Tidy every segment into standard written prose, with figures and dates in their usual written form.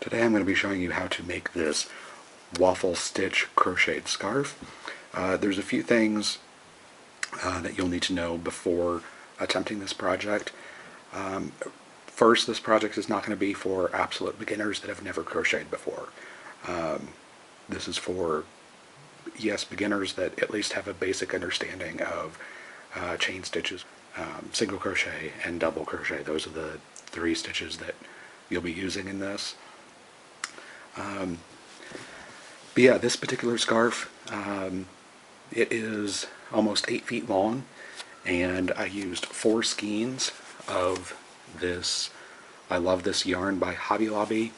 Today I'm going to be showing you how to make this waffle stitch crocheted scarf. There's a few things that you'll need to know before attempting this project. First, this project is not going to be for absolute beginners that have never crocheted before. This is for, yes, beginners that at least have a basic understanding of chain stitches, single crochet, and double crochet. Those are the three stitches that you'll be using in this. But yeah, this particular scarf, it is almost 8 feet long, and I used 4 skeins of this. I love this yarn by Hobby Lobby.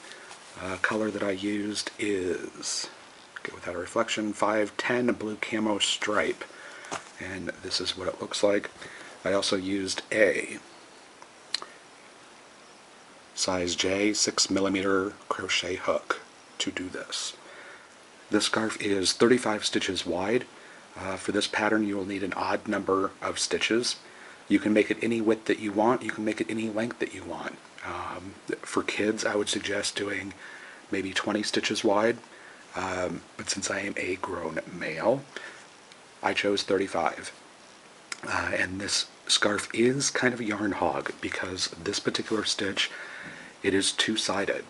Color that I used is, get without a reflection, 510 blue camo stripe, and this is what it looks like. I also used a size J 6mm crochet hook to do this. This scarf is 35 stitches wide. For this pattern you will need an odd number of stitches. You can make it any width that you want, you can make it any length that you want. For kids I would suggest doing maybe 20 stitches wide, but since I am a grown male I chose 35. And this scarf is kind of a yarn hog because this particular stitch, it is two-sided.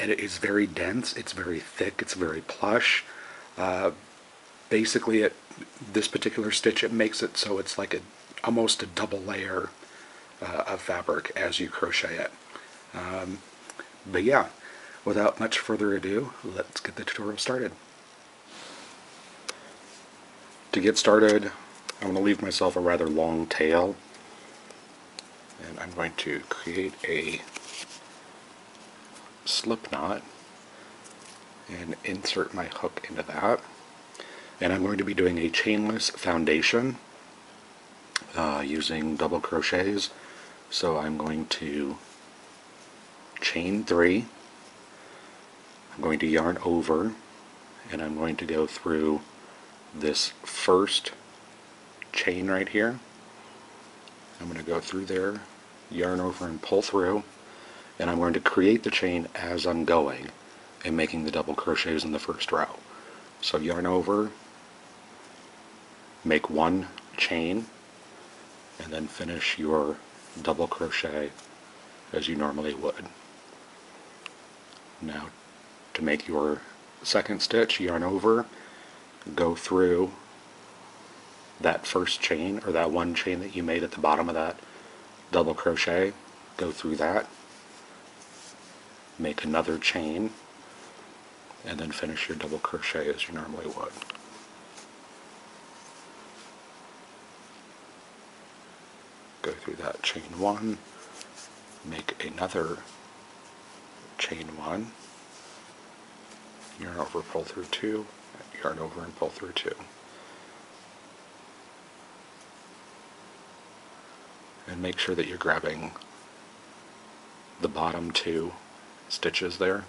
And it is very dense, it's very thick, it's very plush. Basically, this particular stitch, it makes it so it's like almost a double layer of fabric as you crochet it. But yeah, without much further ado, let's get the tutorial started. To get started, I'm going to leave myself a rather long tail, and I'm going to create a slip knot and insert my hook into that. And I'm going to be doing a chainless foundation using double crochets. So I'm going to chain 3, I'm going to yarn over, and I'm going to go through this first chain right here. I'm going to go through there, yarn over and pull through, and I'm going to create the chain as I'm going and making the double crochets in the first row. So yarn over, make 1 chain, and then finish your double crochet as you normally would. Now to make your second stitch, yarn over, go through that first chain, or that 1 chain that you made at the bottom of that double crochet, go through that, make another chain, and then finish your double crochet as you normally would. Go through that chain 1, make another chain 1, yarn over, pull through 2, yarn over and pull through 2. And make sure that you're grabbing the bottom 2 stitches there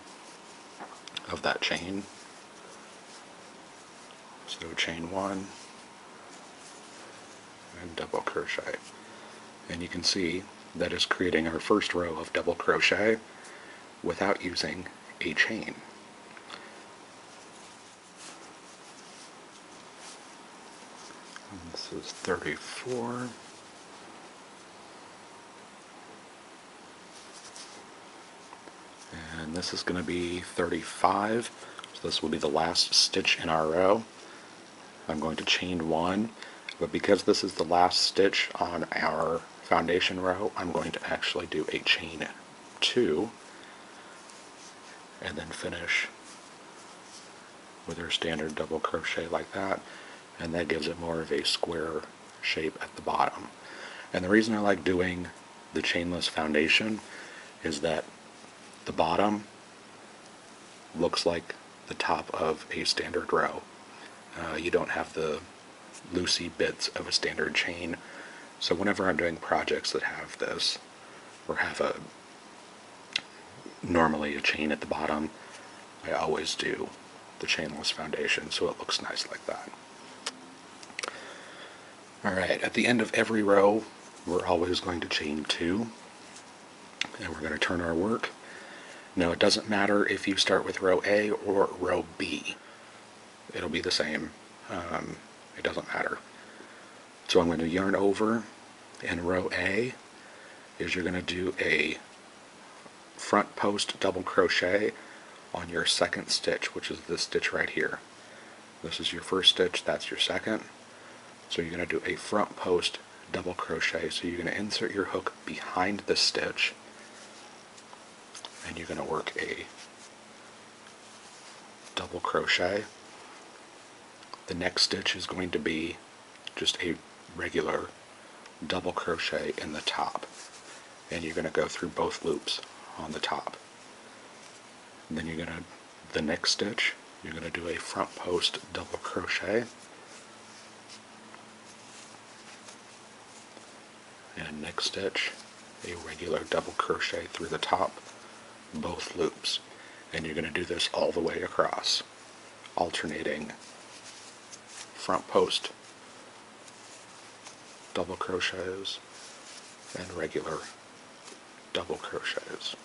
of that chain. So chain 1 and double crochet. And you can see that is creating our first row of double crochet without using a chain. And this is 34. And this is going to be 35, so this will be the last stitch in our row. I'm going to chain 1, but because this is the last stitch on our foundation row, I'm going to actually do a chain 2 and then finish with our standard double crochet like that, and that gives it more of a square shape at the bottom. And the reason I like doing the chainless foundation is that the bottom looks like the top of a standard row. You don't have the loosey bits of a standard chain. So whenever I'm doing projects that have this, or have normally a chain at the bottom, I always do the chainless foundation so it looks nice like that. Alright, at the end of every row we're always going to chain 2, and we're going to turn our work. Now it doesn't matter if you start with row A or row B. It'll be the same. It doesn't matter. So I'm going to yarn over in row A is you're going to do a front post double crochet on your second stitch, which is this stitch right here. This is your first stitch, that's your second. So you're going to do a front post double crochet. So you're going to insert your hook behind the stitch and you're going to work a double crochet. The next stitch is going to be just a regular double crochet in the top, and you're going to go through both loops on the top. And then the next stitch, you're going to do a front post double crochet, and next stitch, a regular double crochet through the top, both loops. And you're going to do this all the way across, alternating front post double crochets and regular double crochets.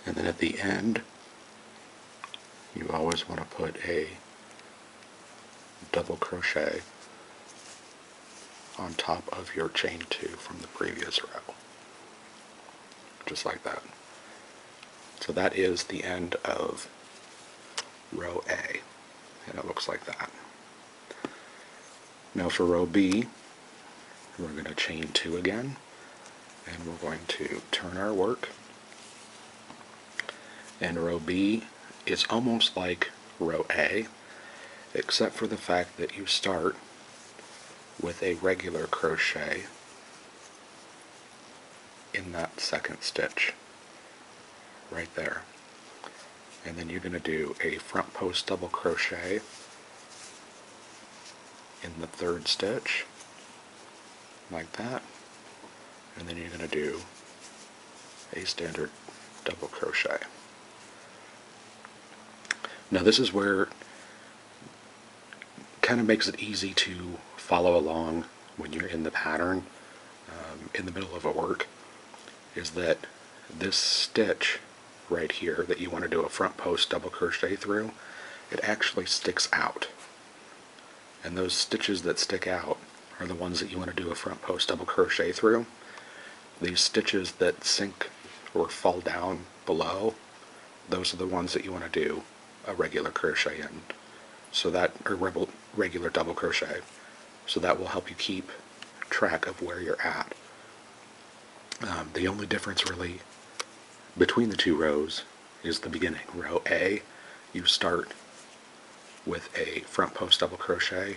And then at the end, you always want to put a double crochet on top of your chain 2 from the previous row. Just like that. So that is the end of row A, and it looks like that. Now for row B, we're going to chain 2 again, and we're going to turn our work. And row B is almost like row A, except for the fact that you start with a regular crochet in that second stitch right there. And then you're going to do a front post double crochet in the third stitch like that, and then you're going to do a standard double crochet. Now this is where it kind of makes it easy to follow along when you're in the pattern in the middle of a work, is that this stitch right here that you want to do a front post double crochet through, it actually sticks out. And those stitches that stick out are the ones that you want to do a front post double crochet through. These stitches that sink or fall down below, those are the ones that you want to do a regular crochet in, so that, or regular double crochet, so that will help you keep track of where you're at. The only difference really between the two rows is the beginning. Row A, you start with a front post double crochet.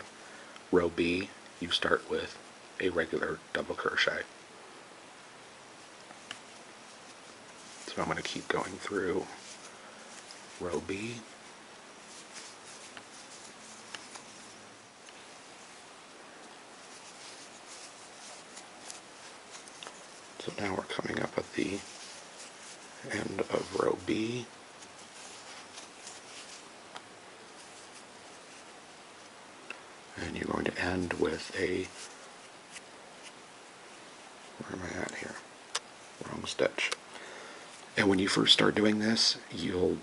Row B, you start with a regular double crochet. So I'm going to keep going through row B. So now we're coming up at the end of row B. And you're going to end with a, where am I at here? Wrong stitch. And when you first start doing this, you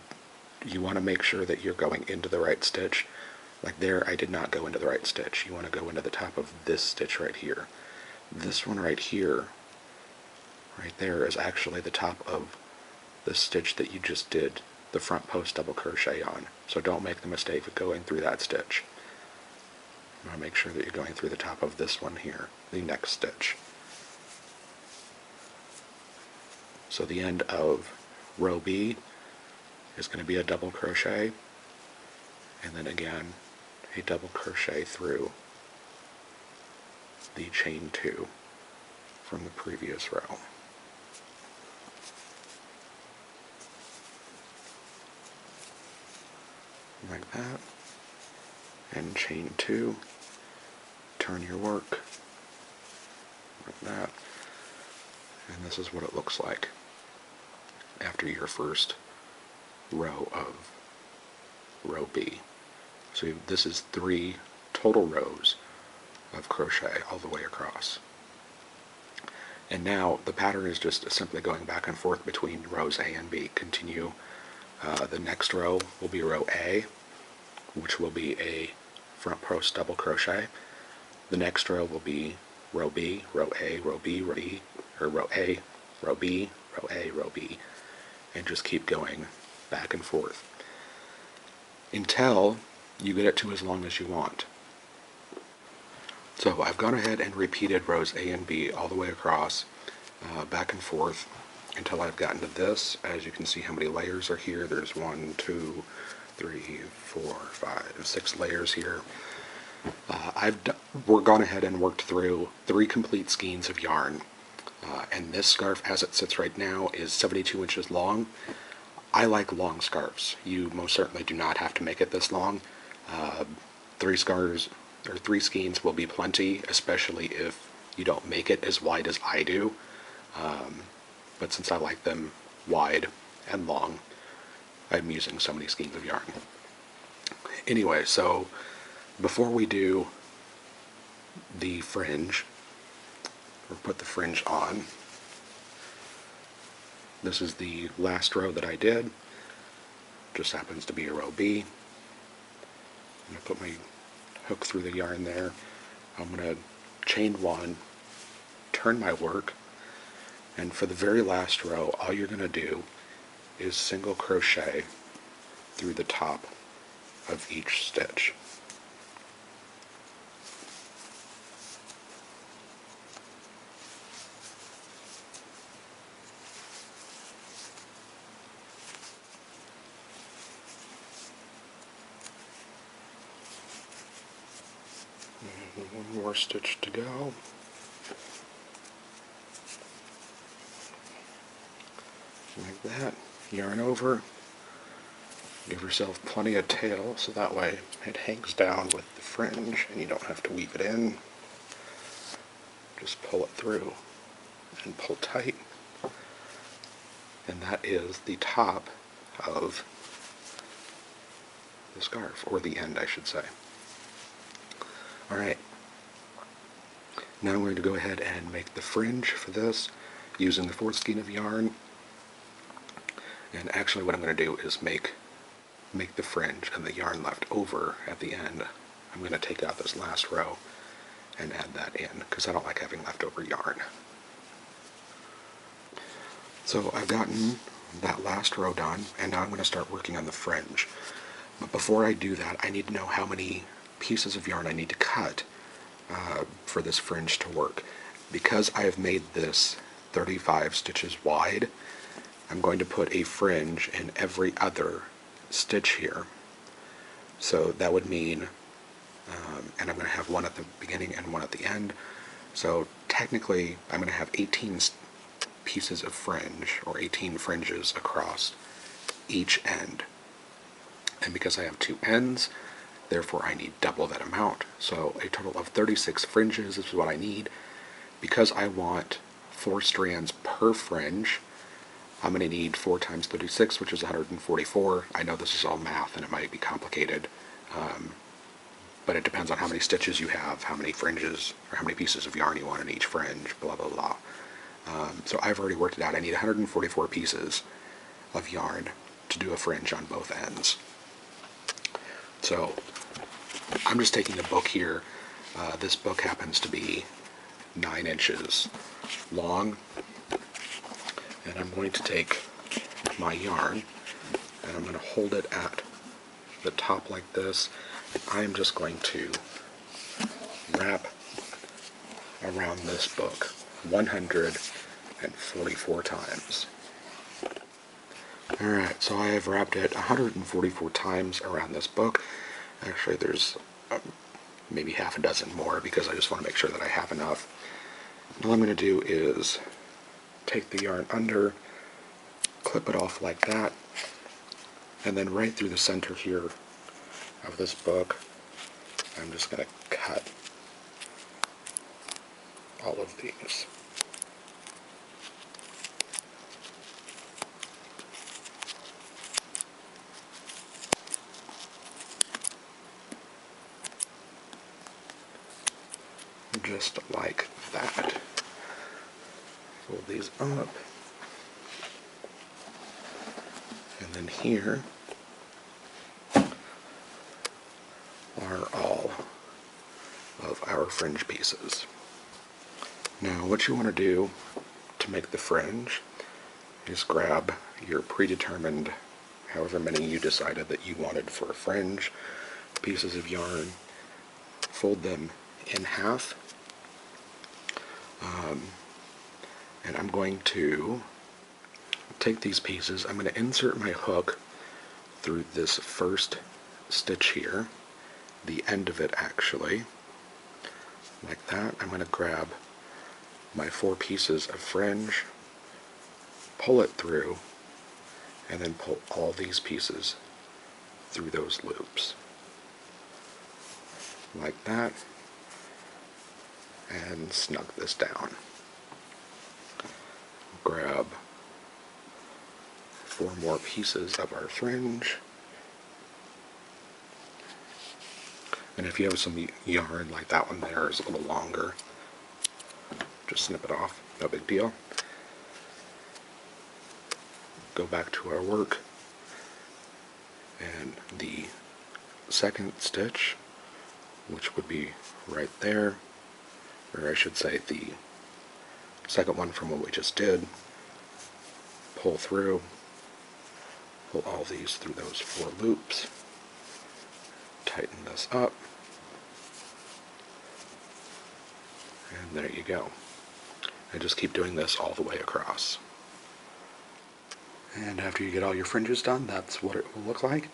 want to make sure that you're going into the right stitch. Like there, I did not go into the right stitch. You want to go into the top of this stitch right here. This one right here, right there, is actually the top of the stitch that you just did the front post double crochet on. So don't make the mistake of going through that stitch. You want to make sure that you're going through the top of this one here, the next stitch. So the end of row B is going to be a double crochet, and then again a double crochet through the chain 2 from the previous row. like that, and chain 2, turn your work like that, and this is what it looks like after your first row of row B. So this is 3 total rows of crochet all the way across. And now the pattern is just simply going back and forth between rows A and B. Continue. The next row will be row A, which will be a front post double crochet. The next row will be row B, row A, row B, row B, or row A, row B, row A, row B, and just keep going back and forth until you get it to as long as you want. So I've gone ahead and repeated rows A and B all the way across, back and forth, until I've gotten to this. As you can see how many layers are here. There's 1, 2, 3, 4, 5, 6 layers here. We're gone ahead and worked through 3 complete skeins of yarn. And this scarf, as it sits right now, is 72 inches long. I like long scarves. You most certainly do not have to make it this long. 3 skeins will be plenty, especially if you don't make it as wide as I do. But since I like them wide and long, I'm using so many skeins of yarn. Anyway, so before we do the fringe, or put the fringe on, this is the last row that I did. Just happens to be a row B. I'm going to put my hook through the yarn there. I'm going to chain 1, turn my work, and for the very last row, all you're going to do is single crochet through the top of each stitch. One more stitch to go. Like that. Yarn over. Give yourself plenty of tail so that way it hangs down with the fringe and you don't have to weave it in. Just pull it through and pull tight. And that is the top of the scarf, or the end I should say. Alright, now I'm going to go ahead and make the fringe for this using the 4th skein of yarn. And actually what I'm going to do is make the fringe, and the yarn left over at the end, I'm going to take out this last row and add that in, because I don't like having leftover yarn. So I've gotten that last row done, and now I'm going to start working on the fringe. But before I do that, I need to know how many pieces of yarn I need to cut for this fringe to work. Because I have made this 35 stitches wide, I'm going to put a fringe in every other stitch here. So that would mean, and I'm going to have one at the beginning and one at the end. So technically I'm going to have 18 pieces of fringe, or 18 fringes across each end. And because I have 2 ends, therefore I need double that amount. So a total of 36 fringes is what I need. Because I want 4 strands per fringe, I'm going to need 4 times 36, which is 144. I know this is all math and it might be complicated, but it depends on how many stitches you have, how many fringes, or how many pieces of yarn you want in each fringe, blah blah blah. So I've already worked it out. I need 144 pieces of yarn to do a fringe on both ends. So I'm just taking a book here. This book happens to be 9 inches long, and I'm going to take my yarn and I'm going to hold it at the top like this. I'm just going to wrap around this book 144 times. Alright, so I have wrapped it 144 times around this book. Actually, there's maybe half a dozen more because I just want to make sure that I have enough. And all I'm going to do is take the yarn under, clip it off like that, and then right through the center here, of this book, I'm just going to cut all of these. Just like that. Fold these up. And then here are all of our fringe pieces. Now what you want to do to make the fringe is grab your predetermined, however many you decided that you wanted for a fringe, pieces of yarn, fold them in half, and I'm going to take these pieces, I'm going to insert my hook through this first stitch here, the end of it actually, like that. I'm going to grab my 4 pieces of fringe, pull it through, and then pull all these pieces through those loops, like that, and snug this down. Grab 4 more pieces of our fringe, and if you have some yarn like that one there is a little longer, just snip it off, no big deal. Go back to our work, and the second stitch, which would be right there, or I should say the second one from what we just did, pull through, pull all these through those 4 loops, tighten this up, and there you go. And just keep doing this all the way across. And after you get all your fringes done, that's what it will look like.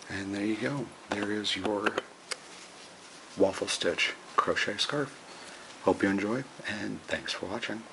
And there you go. There is your waffle stitch crochet scarf. Hope you enjoy, and thanks for watching.